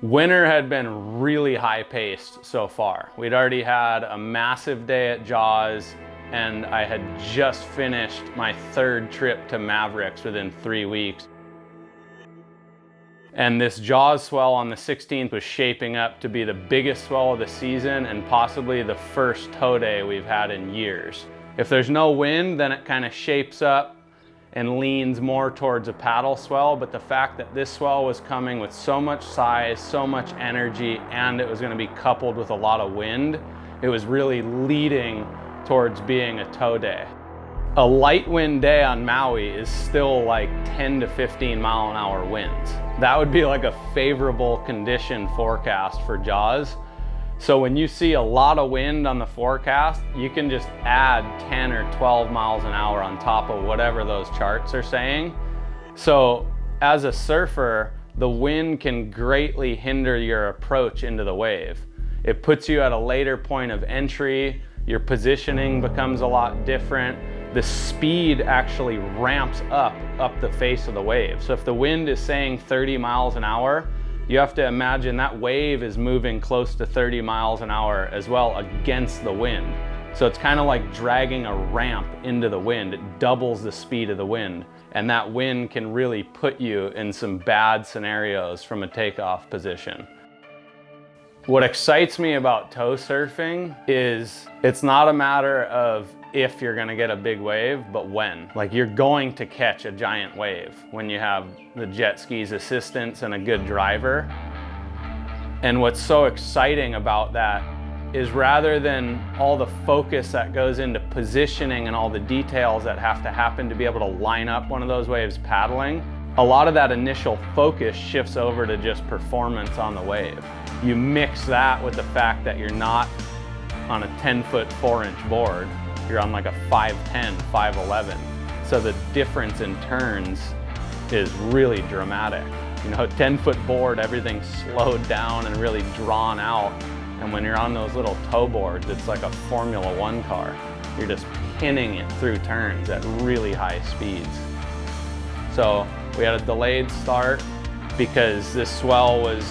Winter had been really high paced so far. We'd already had a massive day at Jaws, and I had just finished my 3rd trip to Mavericks within 3 weeks. And this Jaws swell on the 16th was shaping up to be the biggest swell of the season and possibly the first tow day we've had in years. If there's no wind, then it kind of shapes up and leans more towards a paddle swell, but the fact that this swell was coming with so much size, so much energy, and it was going to be coupled with a lot of wind, it was really leading towards being a tow day. A light wind day on Maui is still like 10 to 15 mile an hour winds. That would be like a favorable condition forecast for Jaws. So when you see a lot of wind on the forecast, you can just add 10 or 12 miles an hour on top of whatever those charts are saying. So as a surfer, the wind can greatly hinder your approach into the wave. It puts you at a later point of entry, your positioning becomes a lot different. The speed actually ramps up the face of the wave. So if the wind is saying 30 miles an hour, you have to imagine that wave is moving close to 30 miles an hour as well against the wind. So it's kind of like dragging a ramp into the wind. It doubles the speed of the wind. And that wind can really put you in some bad scenarios from a takeoff position. What excites me about tow surfing is it's not a matter of if you're gonna get a big wave, but when. Like, you're going to catch a giant wave when you have the jet ski's assistance and a good driver. And what's so exciting about that is rather than all the focus that goes into positioning and all the details that have to happen to be able to line up one of those waves paddling, a lot of that initial focus shifts over to just performance on the wave. You mix that with the fact that you're not on a 10-foot 4-inch board, you're on like a 5'10", 5'11". So the difference in turns is really dramatic. You know, 10-foot board, everything's slowed down and really drawn out. And when you're on those little tow boards, it's like a Formula One car. You're just pinning it through turns at really high speeds. So we had a delayed start because this swell was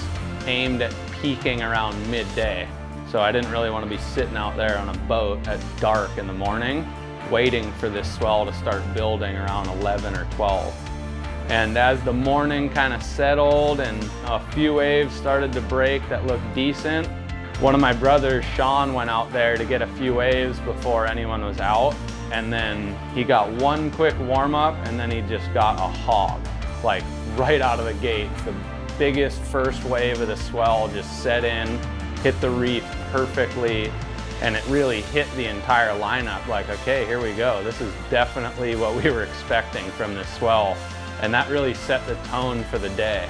aimed at peaking around midday. So I didn't really want to be sitting out there on a boat at dark in the morning, waiting for this swell to start building around 11 or 12. And as the morning kind of settled and a few waves started to break that looked decent, one of my brothers, Sean, went out there to get a few waves before anyone was out. And then he got one quick warm up and then he just got a hog, like right out of the gate. The biggest first wave of the swell just set in, hit the reef perfectly, and it really hit the entire lineup like, okay, here we go. This is definitely what we were expecting from this swell. And that really set the tone for the day.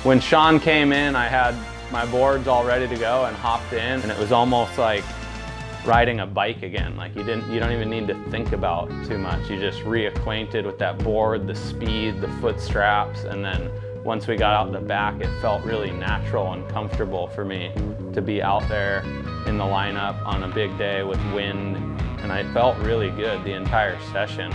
When Sean came in, I had my boards all ready to go and hopped in, and it was almost like riding a bike again. Like you don't even need to think about too much. You just reacquainted with that board, the speed, the foot straps, and then once we got out the back, it felt really natural and comfortable for me to be out there in the lineup on a big day with wind, and I felt really good the entire session.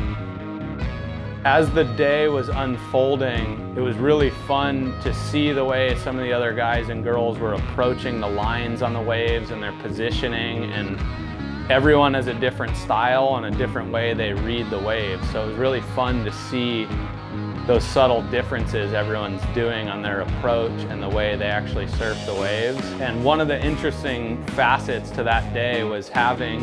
As the day was unfolding, it was really fun to see the way some of the other guys and girls were approaching the lines on the waves and their positioning, and everyone has a different style and a different way they read the waves. So it was really fun to see those subtle differences everyone's doing on their approach and the way they actually surf the waves. And one of the interesting facets to that day was having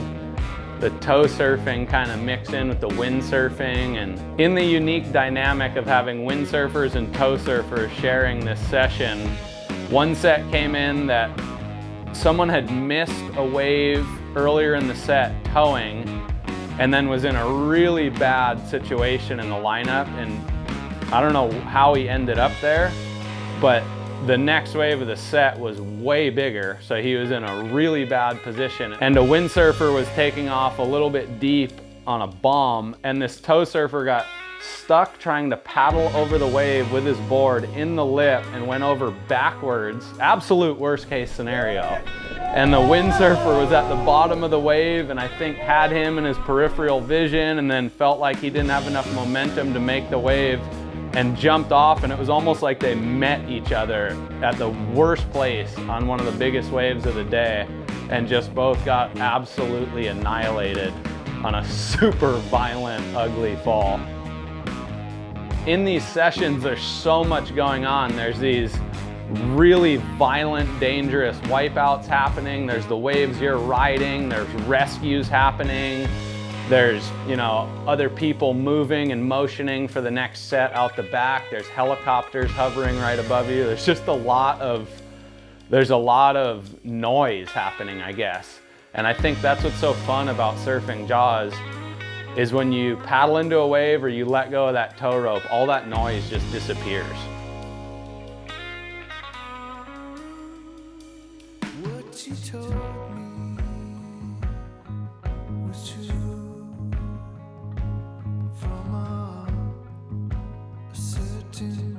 the tow surfing kind of mix in with the windsurfing, and in the unique dynamic of having windsurfers and tow surfers sharing this session, one set came in that someone had missed a wave earlier in the set towing and then was in a really bad situation in the lineup, and I don't know how he ended up there, but the next wave of the set was way bigger, so he was in a really bad position. And a windsurfer was taking off a little bit deep on a bomb, and this tow surfer got stuck trying to paddle over the wave with his board in the lip and went over backwards. Absolute worst case scenario. And the windsurfer was at the bottom of the wave and I think had him in his peripheral vision and then felt like he didn't have enough momentum to make the wave and jumped off, and it was almost like they met each other at the worst place on one of the biggest waves of the day, and just both got absolutely annihilated on a super violent, ugly fall. In these sessions, there's so much going on. There's these really violent, dangerous wipeouts happening. There's the waves you're riding. There's rescues happening. There's, you know, other people moving and motioning for the next set out the back. There's helicopters hovering right above you. There's just a lot of noise happening, I guess. And I think that's what's so fun about surfing Jaws, is when you paddle into a wave or you let go of that tow rope, all that noise just disappears. What you told me was true from a certain